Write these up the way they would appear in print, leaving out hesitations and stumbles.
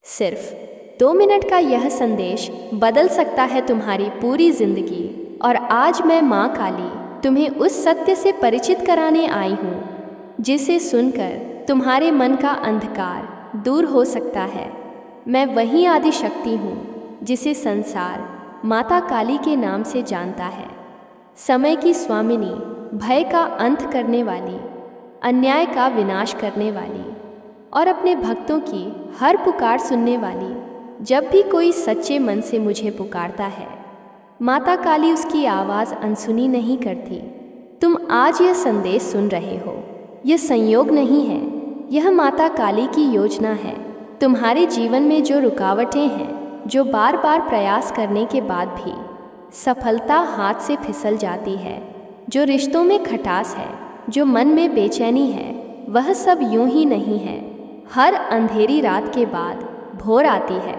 सिर्फ 2 मिनट का यह संदेश बदल सकता है तुम्हारी पूरी जिंदगी। और आज मैं माँ काली तुम्हें उस सत्य से परिचित कराने आई हूँ जिसे सुनकर तुम्हारे मन का अंधकार दूर हो सकता है। मैं वही आदि शक्ति हूँ जिसे संसार माता काली के नाम से जानता है। समय की स्वामिनी, भय का अंत करने वाली, अन्याय का विनाश करने वाली और अपने भक्तों की हर पुकार सुनने वाली। जब भी कोई सच्चे मन से मुझे पुकारता है, माता काली उसकी आवाज़ अनसुनी नहीं करती। तुम आज यह संदेश सुन रहे हो, यह संयोग नहीं है, यह माता काली की योजना है। तुम्हारे जीवन में जो रुकावटें हैं, जो बार बार प्रयास करने के बाद भी सफलता हाथ से फिसल जाती है, जो रिश्तों में खटास है, जो मन में बेचैनी है, वह सब यूं ही नहीं है। हर अंधेरी रात के बाद भोर आती है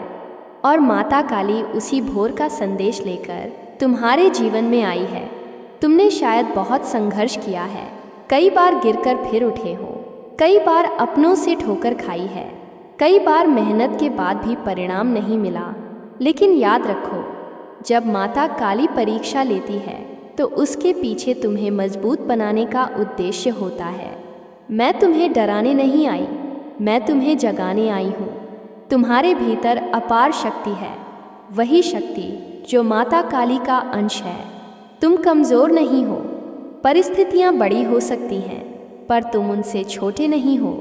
और माता काली उसी भोर का संदेश लेकर तुम्हारे जीवन में आई है। तुमने शायद बहुत संघर्ष किया है, कई बार गिरकर फिर उठे हो, कई बार अपनों से ठोकर खाई है, कई बार मेहनत के बाद भी परिणाम नहीं मिला। लेकिन याद रखो, जब माता काली परीक्षा लेती है तो उसके पीछे तुम्हें मजबूत बनाने का उद्देश्य होता है। मैं तुम्हें डराने नहीं आई, मैं तुम्हें जगाने आई हूँ। तुम्हारे भीतर अपार शक्ति है, वही शक्ति जो माता काली का अंश है। तुम कमज़ोर नहीं हो, परिस्थितियाँ बड़ी हो सकती हैं पर तुम उनसे छोटे नहीं हो।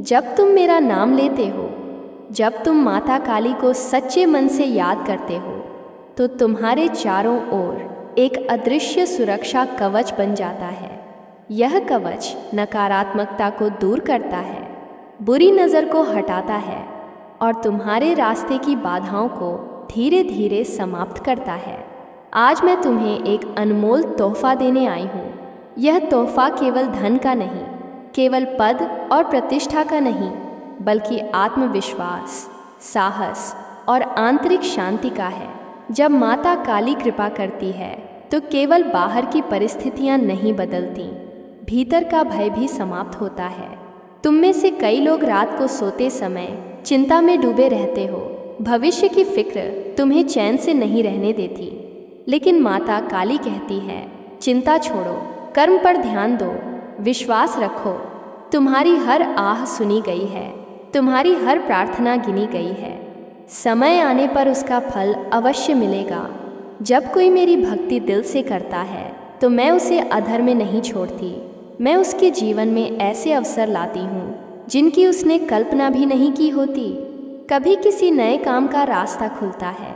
जब तुम मेरा नाम लेते हो, जब तुम माता काली को सच्चे मन से याद करते हो, तो तुम्हारे चारों ओर एक अदृश्य सुरक्षा कवच बन जाता है। यह कवच नकारात्मकता को दूर करता है, बुरी नज़र को हटाता है और तुम्हारे रास्ते की बाधाओं को धीरे धीरे समाप्त करता है। आज मैं तुम्हें एक अनमोल तोहफा देने आई हूँ। यह तोहफा केवल धन का नहीं, केवल पद और प्रतिष्ठा का नहीं, बल्कि आत्मविश्वास, साहस और आंतरिक शांति का है। जब माता काली कृपा करती है तो केवल बाहर की परिस्थितियाँ नहीं बदलती, भीतर का भय भी समाप्त होता है। तुम में से कई लोग रात को सोते समय चिंता में डूबे रहते हो। भविष्य की फिक्र तुम्हें चैन से नहीं रहने देती। लेकिन माता काली कहती है, चिंता छोड़ो, कर्म पर ध्यान दो, विश्वास रखो। तुम्हारी हर आह सुनी गई है, तुम्हारी हर प्रार्थना गिनी गई है। समय आने पर उसका फल अवश्य मिलेगा। जब कोई मेरी भक्ति दिल से करता है तो मैं उसे अधर में नहीं छोड़ती। मैं उसके जीवन में ऐसे अवसर लाती हूँ जिनकी उसने कल्पना भी नहीं की होती। कभी किसी नए काम का रास्ता खुलता है,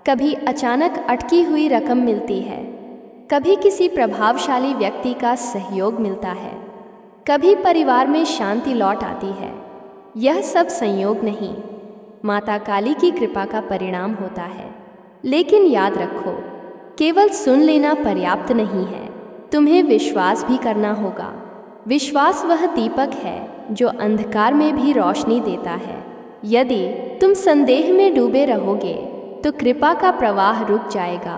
कभी अचानक अटकी हुई रकम मिलती है, कभी किसी प्रभावशाली व्यक्ति का सहयोग मिलता है, कभी परिवार में शांति लौट आती है। यह सब संयोग नहीं, माता काली की कृपा का परिणाम होता है। लेकिन याद रखो, केवल सुन लेना पर्याप्त नहीं है, तुम्हें विश्वास भी करना होगा। विश्वास वह दीपक है जो अंधकार में भी रोशनी देता है। यदि तुम संदेह में डूबे रहोगे तो कृपा का प्रवाह रुक जाएगा।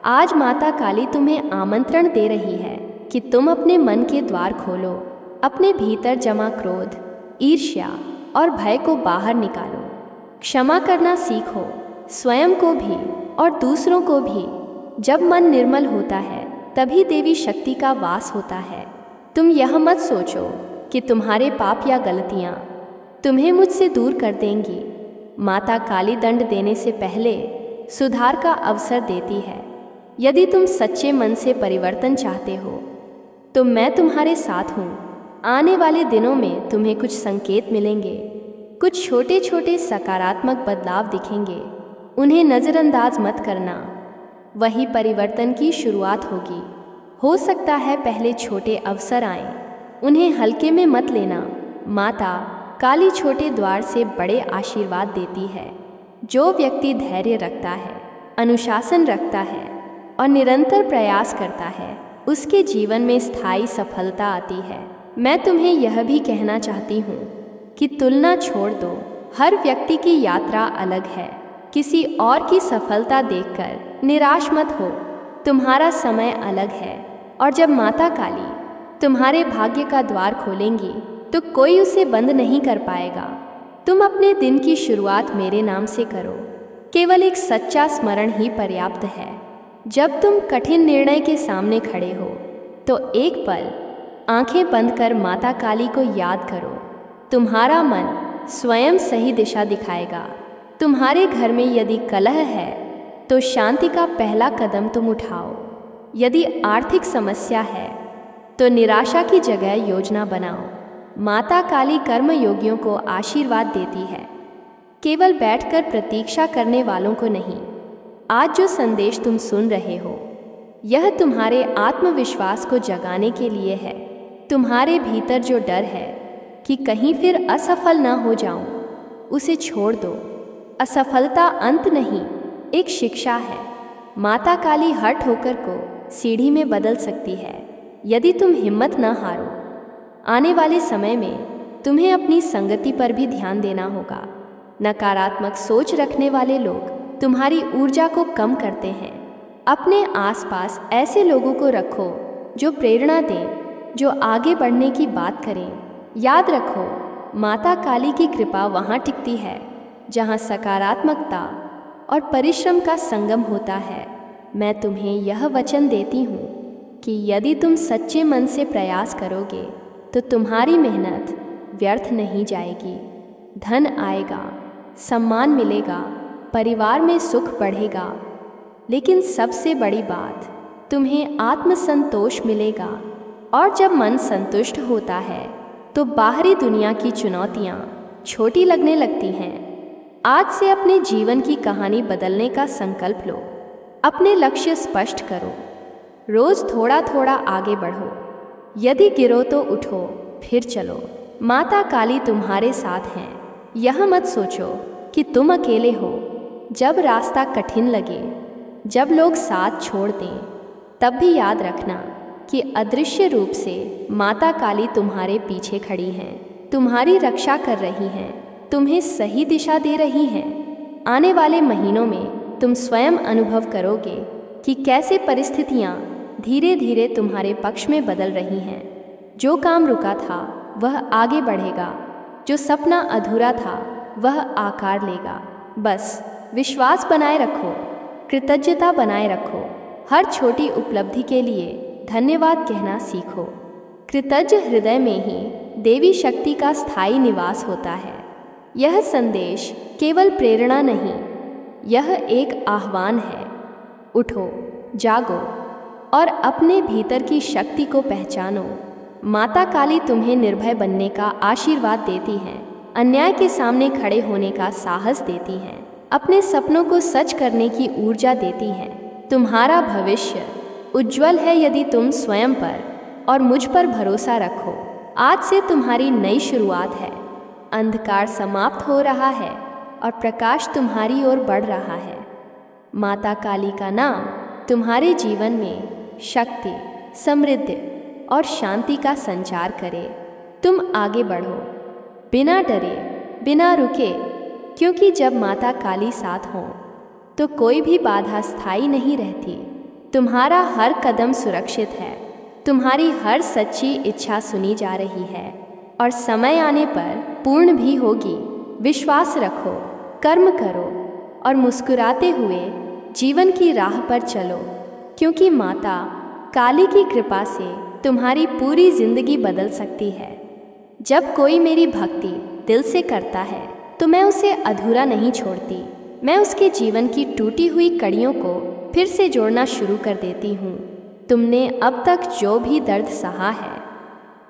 आज माता काली तुम्हें आमंत्रण दे रही है कि तुम अपने मन के द्वार खोलो, अपने भीतर जमा क्रोध, ईर्ष्या और भय को बाहर निकालो। क्षमा करना सीखो, स्वयं को भी और दूसरों को भी। जब मन निर्मल होता है तभी देवी शक्ति का वास होता है। तुम यह मत सोचो कि तुम्हारे पाप या गलतियाँ तुम्हें मुझसे दूर कर देंगी। माता काली दंड देने से पहले सुधार का अवसर देती है। यदि तुम सच्चे मन से परिवर्तन चाहते हो तो मैं तुम्हारे साथ हूँ। आने वाले दिनों में तुम्हें कुछ संकेत मिलेंगे, कुछ छोटे छोटे सकारात्मक बदलाव दिखेंगे। उन्हें नज़रअंदाज मत करना, वही परिवर्तन की शुरुआत होगी। हो सकता है पहले छोटे अवसर आएं, उन्हें हल्के में मत लेना। माता काली छोटे द्वार से बड़े आशीर्वाद देती है। जो व्यक्ति धैर्य रखता है, अनुशासन रखता है और निरंतर प्रयास करता है, उसके जीवन में स्थायी सफलता आती है। मैं तुम्हें यह भी कहना चाहती हूँ कि तुलना छोड़ दो। हर व्यक्ति की यात्रा अलग है। किसी और की सफलता देखकर निराश मत हो। तुम्हारा समय अलग है और जब माता काली तुम्हारे भाग्य का द्वार खोलेंगी तो कोई उसे बंद नहीं कर पाएगा। तुम अपने दिन की शुरुआत मेरे नाम से करो। केवल एक सच्चा स्मरण ही पर्याप्त है। जब तुम कठिन निर्णय के सामने खड़े हो तो एक पल आंखें बंद कर माता काली को याद करो। तुम्हारा मन स्वयं सही दिशा दिखाएगा। तुम्हारे घर में यदि कलह है तो शांति का पहला कदम तुम उठाओ। यदि आर्थिक समस्या है तो निराशा की जगह योजना बनाओ। माता काली कर्म योगियों को आशीर्वाद देती है, केवल बैठकर प्रतीक्षा करने वालों को नहीं। आज जो संदेश तुम सुन रहे हो यह तुम्हारे आत्मविश्वास को जगाने के लिए है। तुम्हारे भीतर जो डर है कि कहीं फिर असफल ना हो जाऊं, उसे छोड़ दो। असफलता अंत नहीं, एक शिक्षा है। माता काली हर ठोकर को सीढ़ी में बदल सकती है यदि तुम हिम्मत न हारो। आने वाले समय में तुम्हें अपनी संगति पर भी ध्यान देना होगा। नकारात्मक सोच रखने वाले लोग तुम्हारी ऊर्जा को कम करते हैं। अपने आसपास ऐसे लोगों को रखो जो प्रेरणा दें, जो आगे बढ़ने की बात करें। याद रखो, माता काली की कृपा वहाँ टिकती है जहाँ सकारात्मकता और परिश्रम का संगम होता है। मैं तुम्हें यह वचन देती हूँ कि यदि तुम सच्चे मन से प्रयास करोगे तो तुम्हारी मेहनत व्यर्थ नहीं जाएगी। धन आएगा, सम्मान मिलेगा, परिवार में सुख बढ़ेगा, लेकिन सबसे बड़ी बात, तुम्हें आत्मसंतोष मिलेगा। और जब मन संतुष्ट होता है तो बाहरी दुनिया की चुनौतियाँ छोटी लगने लगती हैं। आज से अपने जीवन की कहानी बदलने का संकल्प लो। अपने लक्ष्य स्पष्ट करो। रोज थोड़ा थोड़ा आगे बढ़ो। यदि गिरो तो उठो, फिर चलो। माता काली तुम्हारे साथ हैं। यह मत सोचो कि तुम अकेले हो। जब रास्ता कठिन लगे, जब लोग साथ छोड़ दें, तब भी याद रखना कि अदृश्य रूप से माता काली तुम्हारे पीछे खड़ी हैं, तुम्हारी रक्षा कर रही हैं, तुम्हें सही दिशा दे रही हैं। आने वाले महीनों में तुम स्वयं अनुभव करोगे कि कैसे परिस्थितियाँ धीरे धीरे तुम्हारे पक्ष में बदल रही हैं। जो काम रुका था वह आगे बढ़ेगा, जो सपना अधूरा था वह आकार लेगा। बस विश्वास बनाए रखो, कृतज्ञता बनाए रखो। हर छोटी उपलब्धि के लिए धन्यवाद कहना सीखो। कृतज्ञ हृदय में ही देवी शक्ति का स्थायी निवास होता है। यह संदेश केवल प्रेरणा नहीं, यह एक आह्वान है। उठो, जागो और अपने भीतर की शक्ति को पहचानो। माता काली तुम्हें निर्भय बनने का आशीर्वाद देती हैं, अन्याय के सामने खड़े होने का साहस देती हैं, अपने सपनों को सच करने की ऊर्जा देती हैं। तुम्हारा भविष्य उज्जवल है यदि तुम स्वयं पर और मुझ पर भरोसा रखो। आज से तुम्हारी नई शुरुआत है। अंधकार समाप्त हो रहा है और प्रकाश तुम्हारी ओर बढ़ रहा है। माता काली का नाम तुम्हारे जीवन में शक्ति, समृद्धि और शांति का संचार करे। तुम आगे बढ़ो, बिना डरे, बिना रुके, क्योंकि जब माता काली साथ हो तो कोई भी बाधा स्थायी नहीं रहती। तुम्हारा हर कदम सुरक्षित है, तुम्हारी हर सच्ची इच्छा सुनी जा रही है और समय आने पर पूर्ण भी होगी। विश्वास रखो, कर्म करो और मुस्कुराते हुए जीवन की राह पर चलो, क्योंकि माता काली की कृपा से तुम्हारी पूरी जिंदगी बदल सकती है। जब कोई मेरी भक्ति दिल से करता है तो मैं उसे अधूरा नहीं छोड़ती। मैं उसके जीवन की टूटी हुई कड़ियों को फिर से जोड़ना शुरू कर देती हूँ। तुमने अब तक जो भी दर्द सहा है,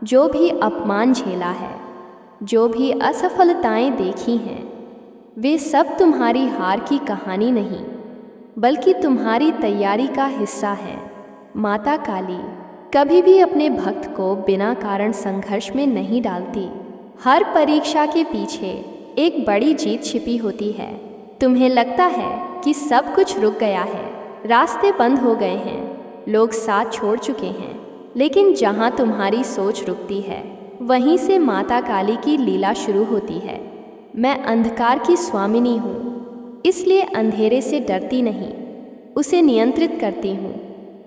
जो भी अपमान झेला है, जो भी असफलताएं देखी हैं, वे सब तुम्हारी हार की कहानी नहीं, बल्कि तुम्हारी तैयारी का हिस्सा है। माता काली कभी भी अपने भक्त को बिना कारण संघर्ष में नहीं डालती। हर परीक्षा के पीछे एक बड़ी जीत छिपी होती है। तुम्हें लगता है कि सब कुछ रुक गया है, रास्ते बंद हो गए हैं, लोग साथ छोड़ चुके हैं, लेकिन जहाँ तुम्हारी सोच रुकती है वहीं से माता काली की लीला शुरू होती है। मैं अंधकार की स्वामिनी हूँ, इसलिए अंधेरे से डरती नहीं, उसे नियंत्रित करती हूँ।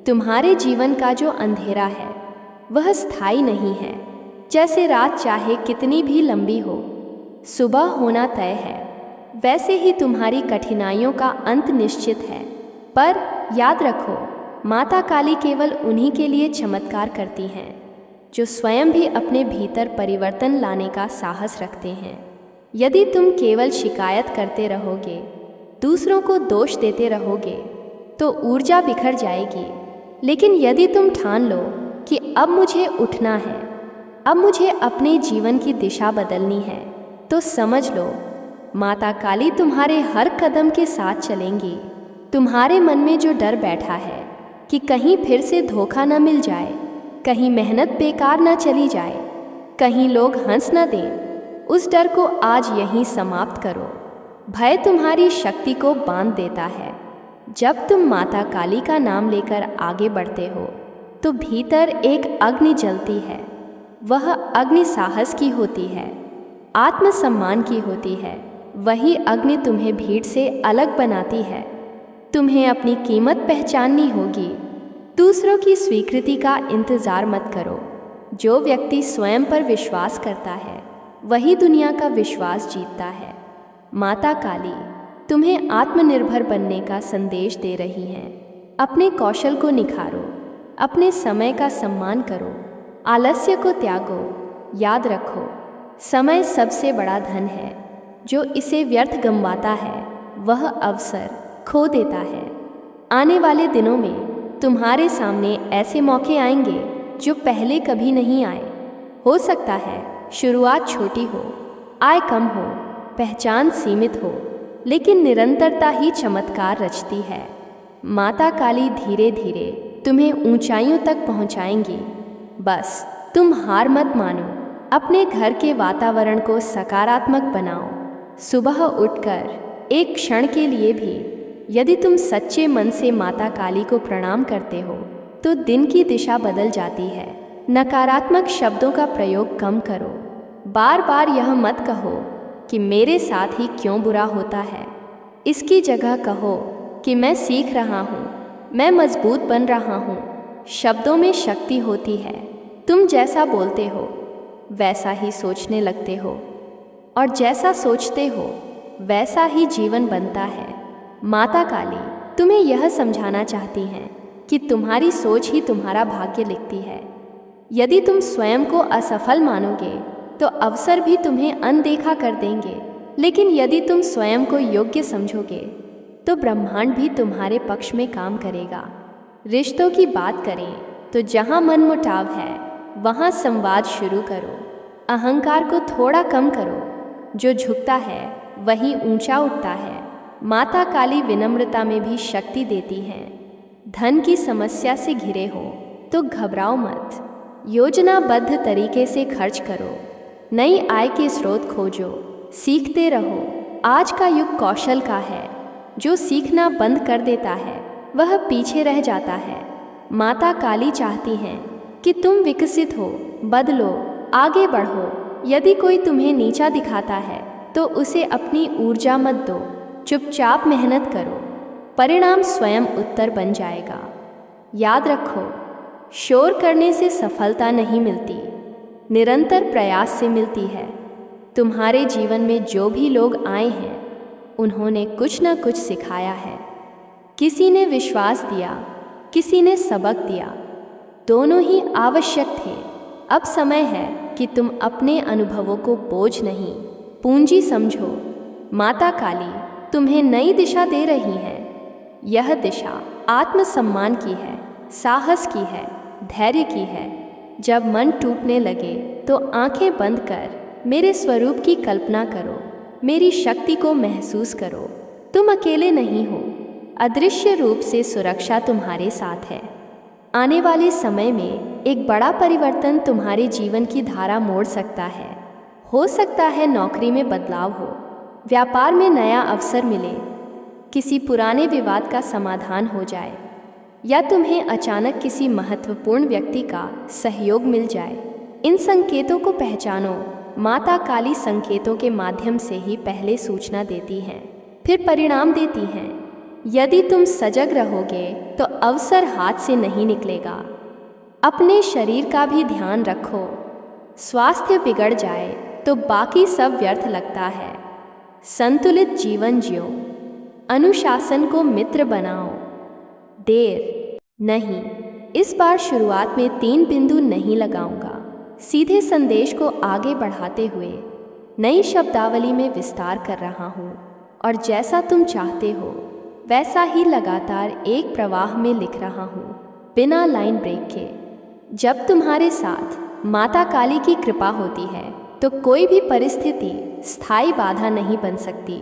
तुम्हारे जीवन का जो अंधेरा है वह स्थायी नहीं है। जैसे रात चाहे कितनी भी लंबी हो, सुबह होना तय है। वैसे ही तुम्हारी कठिनाइयों का अंत निश्चित है। पर याद रखो, माता काली केवल उन्हीं के लिए चमत्कार करती हैं जो स्वयं भी अपने भीतर परिवर्तन लाने का साहस रखते हैं। यदि तुम केवल शिकायत करते रहोगे, दूसरों को दोष देते रहोगे, तो ऊर्जा बिखर जाएगी। लेकिन यदि तुम ठान लो कि अब मुझे उठना है, अब मुझे अपने जीवन की दिशा बदलनी है, तो समझ लो माता काली तुम्हारे हर कदम के साथ चलेंगी। तुम्हारे मन में जो डर बैठा है कि कहीं फिर से धोखा न मिल जाए, कहीं मेहनत बेकार न चली जाए, कहीं लोग हंस न दें, उस डर को आज यहीं समाप्त करो। भय तुम्हारी शक्ति को बांध देता है। जब तुम माता काली का नाम लेकर आगे बढ़ते हो तो भीतर एक अग्नि जलती है। वह अग्नि साहस की होती है, आत्मसम्मान की होती है। वही अग्नि तुम्हें भीड़ से अलग बनाती है। तुम्हें अपनी कीमत पहचाननी होगी। दूसरों की स्वीकृति का इंतज़ार मत करो। जो व्यक्ति स्वयं पर विश्वास करता है वही दुनिया का विश्वास जीतता है। माता काली तुम्हें आत्मनिर्भर बनने का संदेश दे रही हैं। अपने कौशल को निखारो, अपने समय का सम्मान करो, आलस्य को त्यागो। याद रखो, समय सबसे बड़ा धन है। जो इसे व्यर्थ गंवाता है वह अवसर खो देता है। आने वाले दिनों में तुम्हारे सामने ऐसे मौके आएंगे जो पहले कभी नहीं आए। हो सकता है शुरुआत छोटी हो, आय कम हो, पहचान सीमित हो, लेकिन निरंतरता ही चमत्कार रचती है। माता काली धीरे धीरे तुम्हें ऊंचाइयों तक पहुंचाएंगी। बस तुम हार मत मानो। अपने घर के वातावरण को सकारात्मक बनाओ। सुबह उठकर एक क्षण के लिए भी यदि तुम सच्चे मन से माता काली को प्रणाम करते हो तो दिन की दिशा बदल जाती है। नकारात्मक शब्दों का प्रयोग कम करो। बार बार यह मत कहो कि मेरे साथ ही क्यों बुरा होता है। इसकी जगह कहो कि मैं सीख रहा हूँ, मैं मजबूत बन रहा हूँ। शब्दों में शक्ति होती है। तुम जैसा बोलते हो वैसा ही सोचने लगते हो, और जैसा सोचते हो वैसा ही जीवन बनता है। माता काली तुम्हें यह समझाना चाहती हैं कि तुम्हारी सोच ही तुम्हारा भाग्य लिखती है। यदि तुम स्वयं को असफल मानोगे तो अवसर भी तुम्हें अनदेखा कर देंगे, लेकिन यदि तुम स्वयं को योग्य समझोगे तो ब्रह्मांड भी तुम्हारे पक्ष में काम करेगा। रिश्तों की बात करें तो जहाँ मनमुटाव है वहाँ संवाद शुरू करो। अहंकार को थोड़ा कम करो। जो झुकता है वही ऊंचा उठता है। माता काली विनम्रता में भी शक्ति देती हैं। धन की समस्या से घिरे हो तो घबराओ मत। योजनाबद्ध तरीके से खर्च करो। नई आय के स्रोत खोजो। सीखते रहो। आज का युग कौशल का है। जो सीखना बंद कर देता है वह पीछे रह जाता है। माता काली चाहती हैं कि तुम विकसित हो, बदलो, आगे बढ़ो। यदि कोई तुम्हें नीचा दिखाता है तो उसे अपनी ऊर्जा मत दो। चुपचाप मेहनत करो, परिणाम स्वयं उत्तर बन जाएगा। याद रखो, शोर करने से सफलता नहीं मिलती, निरंतर प्रयास से मिलती है। तुम्हारे जीवन में जो भी लोग आए हैं उन्होंने कुछ न कुछ सिखाया है। किसी ने विश्वास दिया, किसी ने सबक दिया। दोनों ही आवश्यक थे। अब समय है कि तुम अपने अनुभवों को बोझ नहीं, पूंजी समझो। माता काली तुम्हें नई दिशा दे रही है। यह दिशा आत्मसम्मान की है, साहस की है, धैर्य की है। जब मन टूटने लगे तो आंखें बंद कर मेरे स्वरूप की कल्पना करो, मेरी शक्ति को महसूस करो। तुम अकेले नहीं हो। अदृश्य रूप से सुरक्षा तुम्हारे साथ है। आने वाले समय में एक बड़ा परिवर्तन तुम्हारे जीवन की धारा मोड़ सकता है। हो सकता है नौकरी में बदलाव हो, व्यापार में नया अवसर मिले, किसी पुराने विवाद का समाधान हो जाए, या तुम्हें अचानक किसी महत्वपूर्ण व्यक्ति का सहयोग मिल जाए। इन संकेतों को पहचानो। माता काली संकेतों के माध्यम से ही पहले सूचना देती हैं, फिर परिणाम देती हैं। यदि तुम सजग रहोगे तो अवसर हाथ से नहीं निकलेगा। अपने शरीर का भी ध्यान रखो। स्वास्थ्य बिगड़ जाए तो बाकी सब व्यर्थ लगता है। संतुलित जीवन जियो, अनुशासन को मित्र बनाओ। देर नहीं, इस बार शुरुआत में 3 बिंदु नहीं लगाऊंगा। सीधे संदेश को आगे बढ़ाते हुए नई शब्दावली में विस्तार कर रहा हूँ और जैसा तुम चाहते हो वैसा ही लगातार एक प्रवाह में लिख रहा हूँ, बिना लाइन ब्रेक के। जब तुम्हारे साथ माता काली की कृपा होती है तो कोई भी परिस्थिति स्थायी बाधा नहीं बन सकती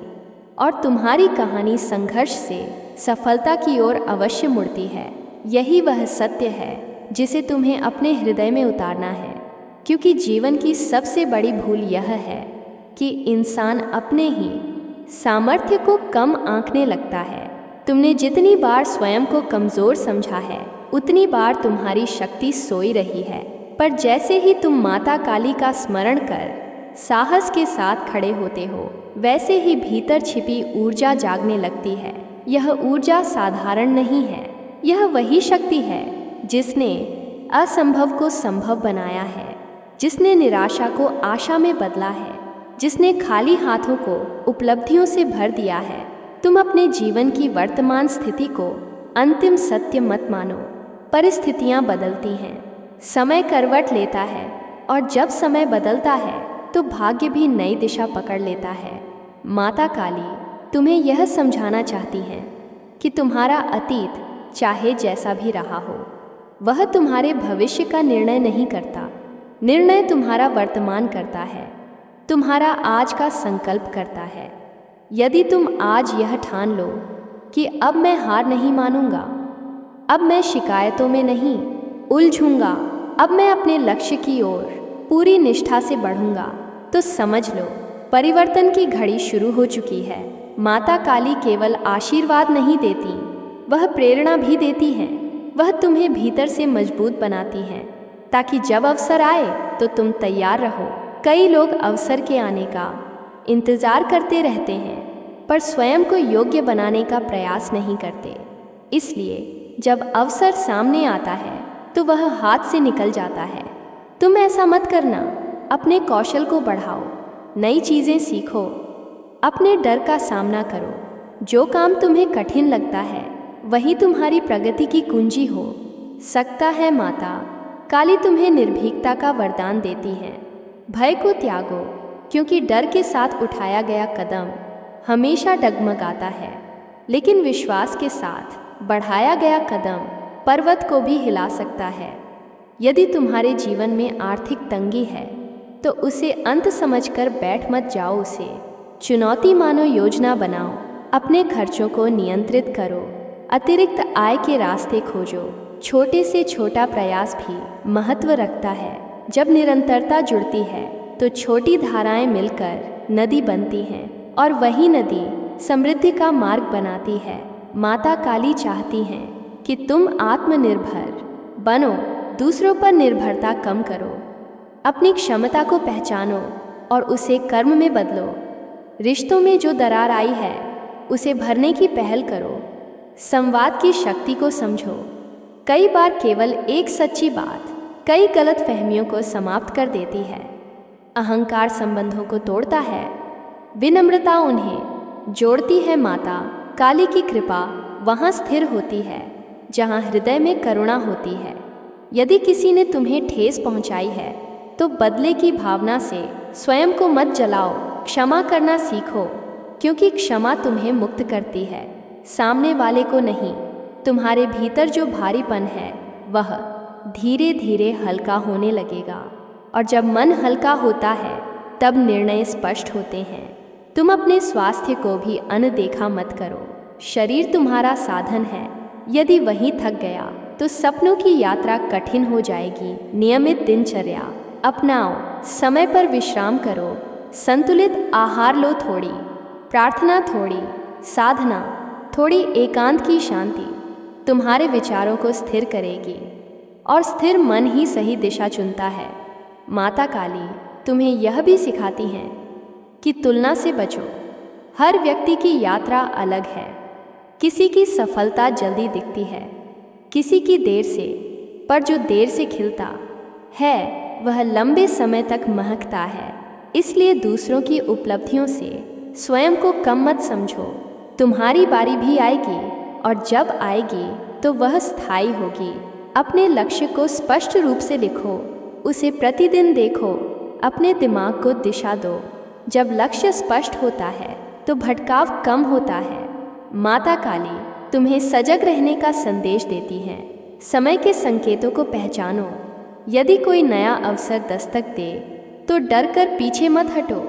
और तुम्हारी कहानी संघर्ष से सफलता की ओर अवश्य मुड़ती है। यही वह सत्य है जिसे तुम्हें अपने हृदय में उतारना है, क्योंकि जीवन की सबसे बड़ी भूल यह है कि इंसान अपने ही सामर्थ्य को कम आंकने लगता है। तुमने जितनी बार स्वयं को कमज़ोर समझा है उतनी बार तुम्हारी शक्ति सोई रही है। पर जैसे ही तुम माता काली का स्मरण कर साहस के साथ खड़े होते हो, वैसे ही भीतर छिपी ऊर्जा जागने लगती है। यह ऊर्जा साधारण नहीं है, यह वही शक्ति है जिसने असंभव को संभव बनाया है, जिसने निराशा को आशा में बदला है, जिसने खाली हाथों को उपलब्धियों से भर दिया है। तुम अपने जीवन की वर्तमान स्थिति को अंतिम सत्य मत मानो। परिस्थितियां बदलती हैं, समय करवट लेता है और जब समय बदलता है तो भाग्य भी नई दिशा पकड़ लेता है। माता काली तुम्हें यह समझाना चाहती हैं कि तुम्हारा अतीत चाहे जैसा भी रहा हो, वह तुम्हारे भविष्य का निर्णय नहीं करता। निर्णय तुम्हारा वर्तमान करता है, तुम्हारा आज का संकल्प करता है। यदि तुम आज यह ठान लो कि अब मैं हार नहीं मानूंगा, अब मैं शिकायतों में नहीं उलझूंगा, अब मैं अपने लक्ष्य की ओर पूरी निष्ठा से बढ़ूंगा, तो समझ लो परिवर्तन की घड़ी शुरू हो चुकी है। माता काली केवल आशीर्वाद नहीं देती, वह प्रेरणा भी देती हैं। वह तुम्हें भीतर से मजबूत बनाती हैं ताकि जब अवसर आए तो तुम तैयार रहो। कई लोग अवसर के आने का इंतज़ार करते रहते हैं पर स्वयं को योग्य बनाने का प्रयास नहीं करते। इसलिए जब अवसर सामने आता है तो वह हाथ से निकल जाता है। तुम ऐसा मत करना। अपने कौशल को बढ़ाओ, नई चीज़ें सीखो, अपने डर का सामना करो। जो काम तुम्हें कठिन लगता है वही तुम्हारी प्रगति की कुंजी हो सकता है। माता काली तुम्हें निर्भीकता का वरदान देती हैं। भय को त्यागो, क्योंकि डर के साथ उठाया गया कदम हमेशा डगमगाता है, लेकिन विश्वास के साथ बढ़ाया गया कदम पर्वत को भी हिला सकता है। यदि तुम्हारे जीवन में आर्थिक तंगी है तो उसे अंत समझकर बैठ मत जाओ, उसे चुनौती मानो, योजना बनाओ। अपने खर्चों को नियंत्रित करो, अतिरिक्त आय के रास्ते खोजो। छोटे से छोटा प्रयास भी महत्व रखता है। जब निरंतरता जुड़ती है तो छोटी धाराएं मिलकर नदी बनती हैं और वही नदी समृद्धि का मार्ग बनाती है। माता काली चाहती हैं कि तुम आत्मनिर्भर बनो, दूसरों पर निर्भरता कम करो, अपनी क्षमता को पहचानो और उसे कर्म में बदलो। रिश्तों में जो दरार आई है उसे भरने की पहल करो। संवाद की शक्ति को समझो। कई बार केवल एक सच्ची बात कई गलत फहमियों को समाप्त कर देती है। अहंकार संबंधों को तोड़ता है, विनम्रता उन्हें जोड़ती है। माता काली की कृपा वहाँ स्थिर होती है जहाँ हृदय में करुणा होती है। यदि किसी ने तुम्हें ठेस पहुँचाई है तो बदले की भावना से स्वयं को मत जलाओ, क्षमा करना सीखो, क्योंकि क्षमा तुम्हें मुक्त करती है, सामने वाले को नहीं। तुम्हारे भीतर जो भारीपन है वह धीरे धीरे हल्का होने लगेगा और जब मन हल्का होता है तब निर्णय स्पष्ट होते हैं। तुम अपने स्वास्थ्य को भी अनदेखा मत करो। शरीर तुम्हारा साधन है, यदि वही थक गया तो सपनों की यात्रा कठिन हो जाएगी। नियमित दिनचर्या अपनाओ, समय पर विश्राम करो, संतुलित आहार लो, थोड़ी प्रार्थना, थोड़ी साधना, थोड़ी एकांत की शांति तुम्हारे विचारों को स्थिर करेगी और स्थिर मन ही सही दिशा चुनता है। माता काली तुम्हें यह भी सिखाती हैं कि तुलना से बचो। हर व्यक्ति की यात्रा अलग है। किसी की सफलता जल्दी दिखती है, किसी की देर से, पर जो देर से खिलता है वह लंबे समय तक महकता है। इसलिए दूसरों की उपलब्धियों से स्वयं को कम मत समझो। तुम्हारी बारी भी आएगी और जब आएगी तो वह स्थायी होगी। अपने लक्ष्य को स्पष्ट रूप से लिखो, उसे प्रतिदिन देखो, अपने दिमाग को दिशा दो। जब लक्ष्य स्पष्ट होता है तो भटकाव कम होता है। माता काली तुम्हें सजग रहने का संदेश देती हैं। समय के संकेतों को पहचानो। यदि कोई नया अवसर दस्तक दे तो डर कर पीछे मत हटो।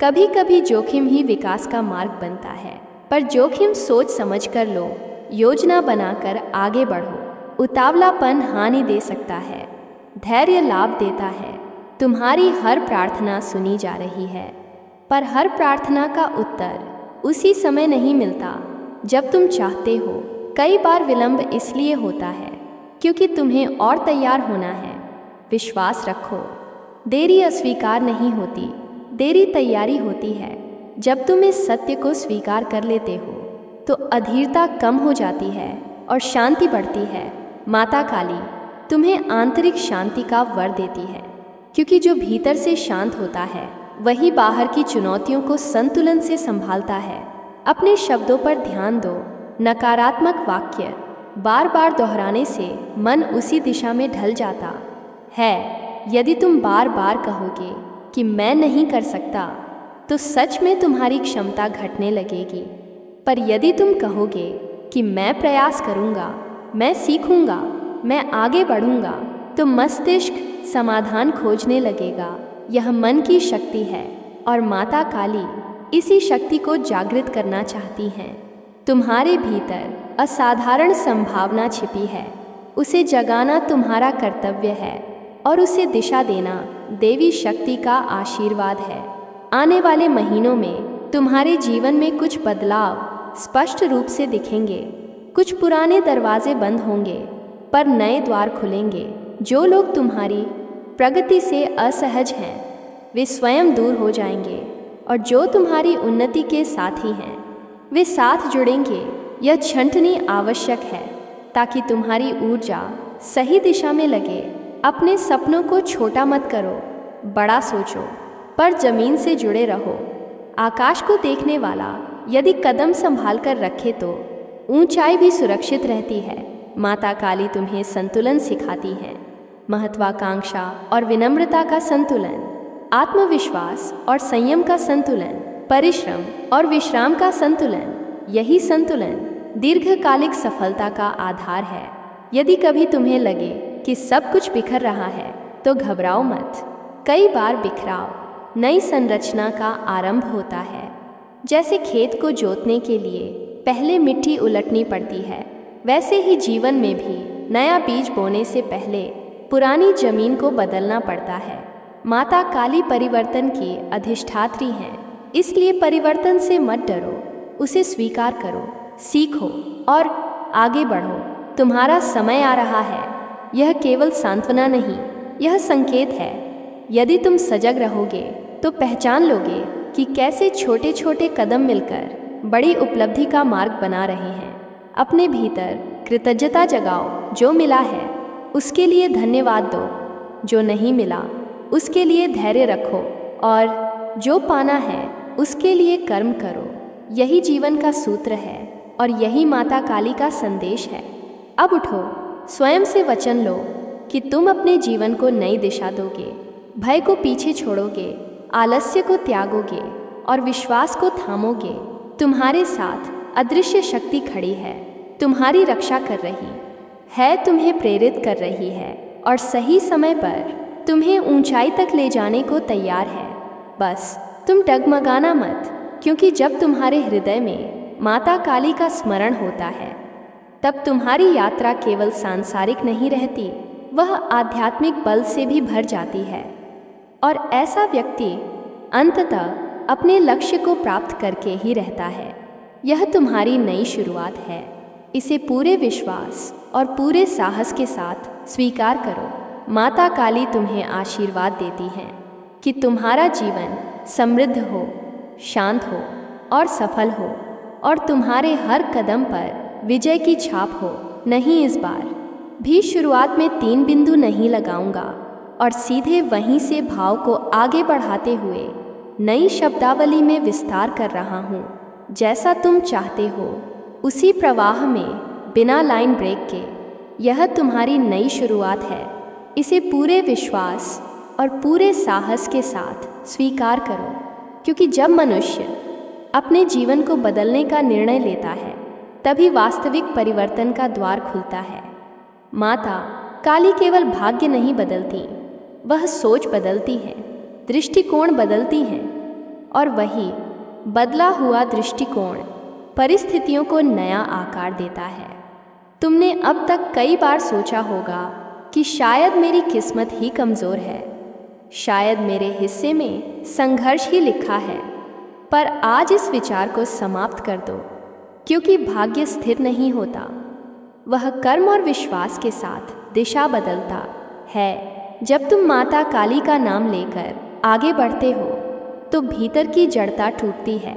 कभी कभी जोखिम ही विकास का मार्ग बनता है, पर जोखिम सोच समझ कर लो, योजना बनाकर आगे बढ़ो। उतावलापन हानि दे सकता है, धैर्य लाभ देता है। तुम्हारी हर प्रार्थना सुनी जा रही है, पर हर प्रार्थना का उत्तर उसी समय नहीं मिलता जब तुम चाहते हो। कई बार विलंब इसलिए होता है क्योंकि तुम्हें और तैयार होना है। विश्वास रखो, देरी अस्वीकार नहीं होती, देरी तैयारी होती है। जब तुम इस सत्य को स्वीकार कर लेते हो तो अधीरता कम हो जाती है और शांति बढ़ती है। माता काली तुम्हें आंतरिक शांति का वर देती है, क्योंकि जो भीतर से शांत होता है वही बाहर की चुनौतियों को संतुलन से संभालता है। अपने शब्दों पर ध्यान दो। नकारात्मक वाक्य बार बार दोहराने से मन उसी दिशा में ढल जाता है। यदि तुम बार बार कहोगे कि मैं नहीं कर सकता, तो सच में तुम्हारी क्षमता घटने लगेगी। पर यदि तुम कहोगे कि मैं प्रयास करूँगा, मैं सीखूँगा, मैं आगे बढ़ूँगा, तो मस्तिष्क समाधान खोजने लगेगा। यह मन की शक्ति है और माता काली इसी शक्ति को जागृत करना चाहती हैं। तुम्हारे भीतर असाधारण संभावना छिपी है, उसे जगाना तुम्हारा कर्तव्य है और उसे दिशा देना देवी शक्ति का आशीर्वाद है। आने वाले महीनों में तुम्हारे जीवन में कुछ बदलाव स्पष्ट रूप से दिखेंगे। कुछ पुराने दरवाजे बंद होंगे पर नए द्वार खुलेंगे। जो लोग तुम्हारी प्रगति से असहज हैं वे स्वयं दूर हो जाएंगे और जो तुम्हारी उन्नति के साथी हैं वे साथ जुड़ेंगे। यह छंटनी आवश्यक है ताकि तुम्हारी ऊर्जा सही दिशा में लगे। अपने सपनों को छोटा मत करो, बड़ा सोचो, पर जमीन से जुड़े रहो। आकाश को देखने वाला यदि कदम संभाल कर रखे तो ऊंचाई भी सुरक्षित रहती है। माता काली तुम्हें संतुलन सिखाती हैं। महत्वाकांक्षा और विनम्रता का संतुलन, आत्मविश्वास और संयम का संतुलन, परिश्रम और विश्राम का संतुलन, यही संतुलन दीर्घकालिक सफलता का आधार है। यदि कभी तुम्हें लगे कि सब कुछ बिखर रहा है तो घबराओ मत। कई बार बिखराव नई संरचना का आरंभ होता है। जैसे खेत को जोतने के लिए पहले मिट्टी उलटनी पड़ती है, वैसे ही जीवन में भी नया बीज बोने से पहले पुरानी जमीन को बदलना पड़ता है। माता काली परिवर्तन की अधिष्ठात्री हैं, इसलिए परिवर्तन से मत डरो, उसे स्वीकार करो, सीखो और आगे बढ़ो। तुम्हारा समय आ रहा है। यह केवल सांत्वना नहीं, यह संकेत है। यदि तुम सजग रहोगे तो पहचान लोगे कि कैसे छोटे छोटे कदम मिलकर बड़ी उपलब्धि का मार्ग बना रहे हैं। अपने भीतर कृतज्ञता जगाओ। जो मिला है उसके लिए धन्यवाद दो, जो नहीं मिला उसके लिए धैर्य रखो और जो पाना है उसके लिए कर्म करो। यही जीवन का सूत्र है और यही माता काली का संदेश है। अब उठो, स्वयं से वचन लो कि तुम अपने जीवन को नई दिशा दोगे। भय को पीछे छोड़ोगे, आलस्य को त्यागोगे और विश्वास को थामोगे। तुम्हारे साथ अदृश्य शक्ति खड़ी है, तुम्हारी रक्षा कर रही है, तुम्हें प्रेरित कर रही है और सही समय पर तुम्हें ऊंचाई तक ले जाने को तैयार है। बस तुम डगमगाना मत, क्योंकि जब तुम्हारे हृदय में माता काली का स्मरण होता है तब तुम्हारी यात्रा केवल सांसारिक नहीं रहती, वह आध्यात्मिक बल से भी भर जाती है। और ऐसा व्यक्ति अंततः अपने लक्ष्य को प्राप्त करके ही रहता है। यह तुम्हारी नई शुरुआत है। इसे पूरे विश्वास और पूरे साहस के साथ स्वीकार करो। माता काली तुम्हें आशीर्वाद देती हैं कि तुम्हारा जीवन समृद्ध हो, शांत हो और सफल हो और तुम्हारे हर कदम पर विजय की छाप हो। नहीं, इस बार भी शुरुआत में 3 बिंदु नहीं लगाऊंगा और सीधे वहीं से भाव को आगे बढ़ाते हुए नई शब्दावली में विस्तार कर रहा हूँ। जैसा तुम चाहते हो उसी प्रवाह में, बिना लाइन ब्रेक के। यह तुम्हारी नई शुरुआत है। इसे पूरे विश्वास और पूरे साहस के साथ स्वीकार करो, क्योंकि जब मनुष्य अपने जीवन को बदलने का निर्णय लेता है तभी वास्तविक परिवर्तन का द्वार खुलता है। माता काली केवल भाग्य नहीं बदलती, वह सोच बदलती है, दृष्टिकोण बदलती हैं, और वही बदला हुआ दृष्टिकोण परिस्थितियों को नया आकार देता है। तुमने अब तक कई बार सोचा होगा कि शायद मेरी किस्मत ही कमज़ोर है, शायद मेरे हिस्से में संघर्ष ही लिखा है। पर आज इस विचार को समाप्त कर दो, क्योंकि भाग्य स्थिर नहीं होता, वह कर्म और विश्वास के साथ दिशा बदलता है। जब तुम माता काली का नाम लेकर आगे बढ़ते हो तो भीतर की जड़ता टूटती है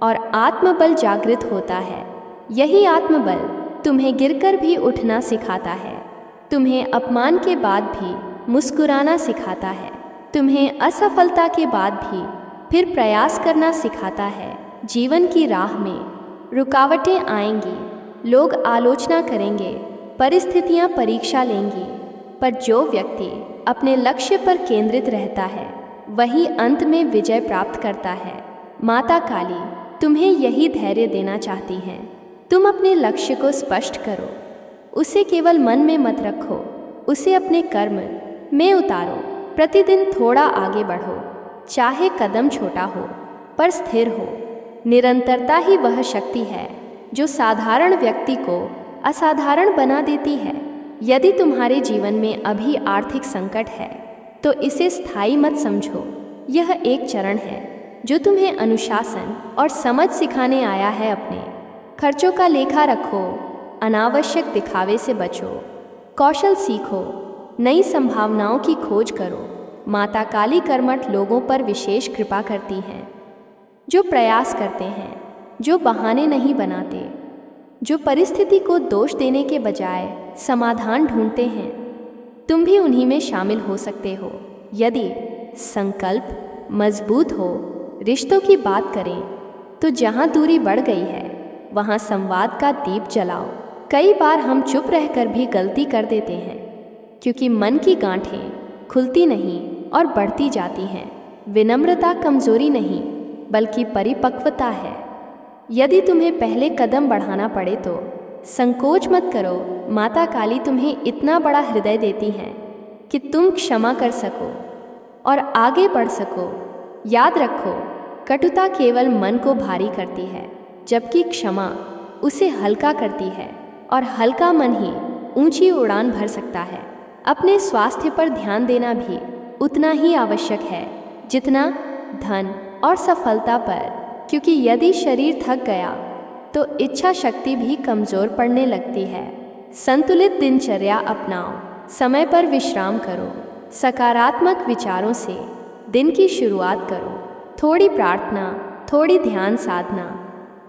और आत्मबल जागृत होता है। यही आत्मबल तुम्हें गिरकर भी उठना सिखाता है, तुम्हें अपमान के बाद भी मुस्कुराना सिखाता है, तुम्हें असफलता के बाद भी फिर प्रयास करना सिखाता है। जीवन की राह में रुकावटें आएंगी, लोग आलोचना करेंगे, परिस्थितियां परीक्षा लेंगी, पर जो व्यक्ति अपने लक्ष्य पर केंद्रित रहता है वही अंत में विजय प्राप्त करता है। माता काली तुम्हें यही धैर्य देना चाहती हैं। तुम अपने लक्ष्य को स्पष्ट करो, उसे केवल मन में मत रखो, उसे अपने कर्म में उतारो। प्रतिदिन थोड़ा आगे बढ़ो, चाहे कदम छोटा हो पर स्थिर हो। निरंतरता ही वह शक्ति है जो साधारण व्यक्ति को असाधारण बना देती है। यदि तुम्हारे जीवन में अभी आर्थिक संकट है तो इसे स्थायी मत समझो। यह एक चरण है जो तुम्हें अनुशासन और समझ सिखाने आया है। अपने खर्चों का लेखा रखो, अनावश्यक दिखावे से बचो, कौशल सीखो, नई संभावनाओं की खोज करो। माता काली कर्मठ लोगों पर विशेष कृपा करती हैं, जो प्रयास करते हैं, जो बहाने नहीं बनाते, जो परिस्थिति को दोष देने के बजाय समाधान ढूंढते हैं। तुम भी उन्हीं में शामिल हो सकते हो। यदि संकल्प मजबूत हो। रिश्तों की बात करें तो जहाँ दूरी बढ़ गई है वहाँ संवाद का दीप जलाओ। कई बार हम चुप रहकर भी गलती कर देते हैं, क्योंकि मन की गांठें खुलती नहीं और बढ़ती जाती हैं। विनम्रता कमजोरी नहीं बल्कि परिपक्वता है। यदि तुम्हें पहले कदम बढ़ाना पड़े तो संकोच मत करो। माता काली तुम्हें इतना बड़ा हृदय देती हैं कि तुम क्षमा कर सको और आगे बढ़ सको। याद रखो, कटुता केवल मन को भारी करती है, जबकि क्षमा उसे हल्का करती है, और हल्का मन ही ऊंची उड़ान भर सकता है। अपने स्वास्थ्य पर ध्यान देना भी उतना ही आवश्यक है जितना धन और सफलता पर, क्योंकि यदि शरीर थक गया तो इच्छा शक्ति भी कमज़ोर पड़ने लगती है। संतुलित दिनचर्या अपनाओ, समय पर विश्राम करो, सकारात्मक विचारों से दिन की शुरुआत करो। थोड़ी प्रार्थना, थोड़ी ध्यान साधना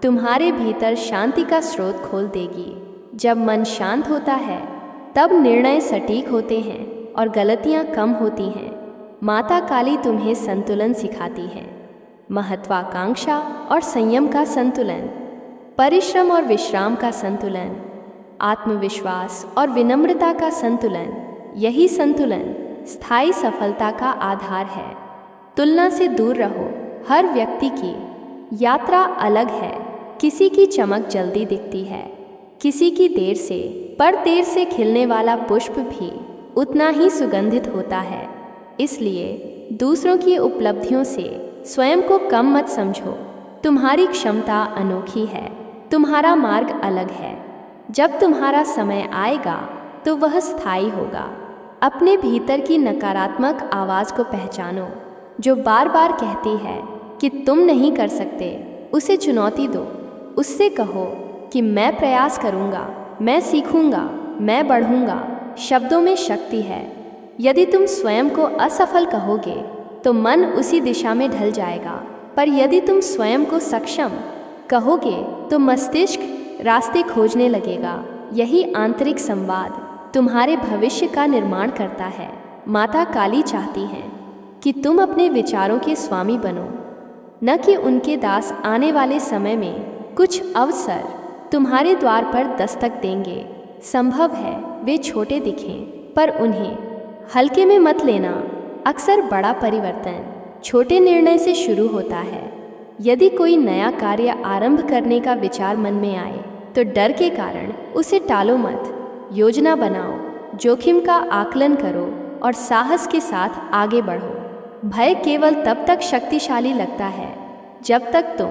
तुम्हारे भीतर शांति का स्रोत खोल देगी। जब मन शांत होता है तब निर्णय सटीक होते हैं और गलतियाँ कम होती हैं। माता काली तुम्हें संतुलन सिखाती है, महत्वाकांक्षा और संयम का संतुलन, परिश्रम और विश्राम का संतुलन, आत्मविश्वास और विनम्रता का संतुलन। यही संतुलन स्थायी सफलता का आधार है। तुलना से दूर रहो। हर व्यक्ति की यात्रा अलग है। किसी की चमक जल्दी दिखती है, किसी की देर से, पर देर से खिलने वाला पुष्प भी उतना ही सुगंधित होता है। इसलिए दूसरों की उपलब्धियों से स्वयं को कम मत समझो। तुम्हारी क्षमता अनोखी है, तुम्हारा मार्ग अलग है। जब तुम्हारा समय आएगा तो वह स्थायी होगा। अपने भीतर की नकारात्मक आवाज़ को पहचानो, जो बार बार कहती है कि तुम नहीं कर सकते। उसे चुनौती दो, उससे कहो कि मैं प्रयास करूँगा, मैं सीखूँगा, मैं बढ़ूँगा। शब्दों में शक्ति है। यदि तुम स्वयं को असफल कहोगे तो मन उसी दिशा में ढल जाएगा, पर यदि तुम स्वयं को सक्षम कहोगे तो मस्तिष्क रास्ते खोजने लगेगा। यही आंतरिक संवाद तुम्हारे भविष्य का निर्माण करता है। माता काली चाहती हैं कि तुम अपने विचारों के स्वामी बनो, न कि उनके दास आने वाले समय में कुछ अवसर तुम्हारे द्वार पर दस्तक देंगे। संभव है वे छोटे दिखें, पर उन्हें हल्के में मत लेना। अक्सर बड़ा परिवर्तन छोटे निर्णय से शुरू होता है। यदि कोई नया कार्य आरंभ करने का विचार मन में आए तो डर के कारण उसे टालो मत। योजना बनाओ, जोखिम का आकलन करो और साहस के साथ आगे बढ़ो। भय केवल तब तक शक्तिशाली लगता है जब तक तुम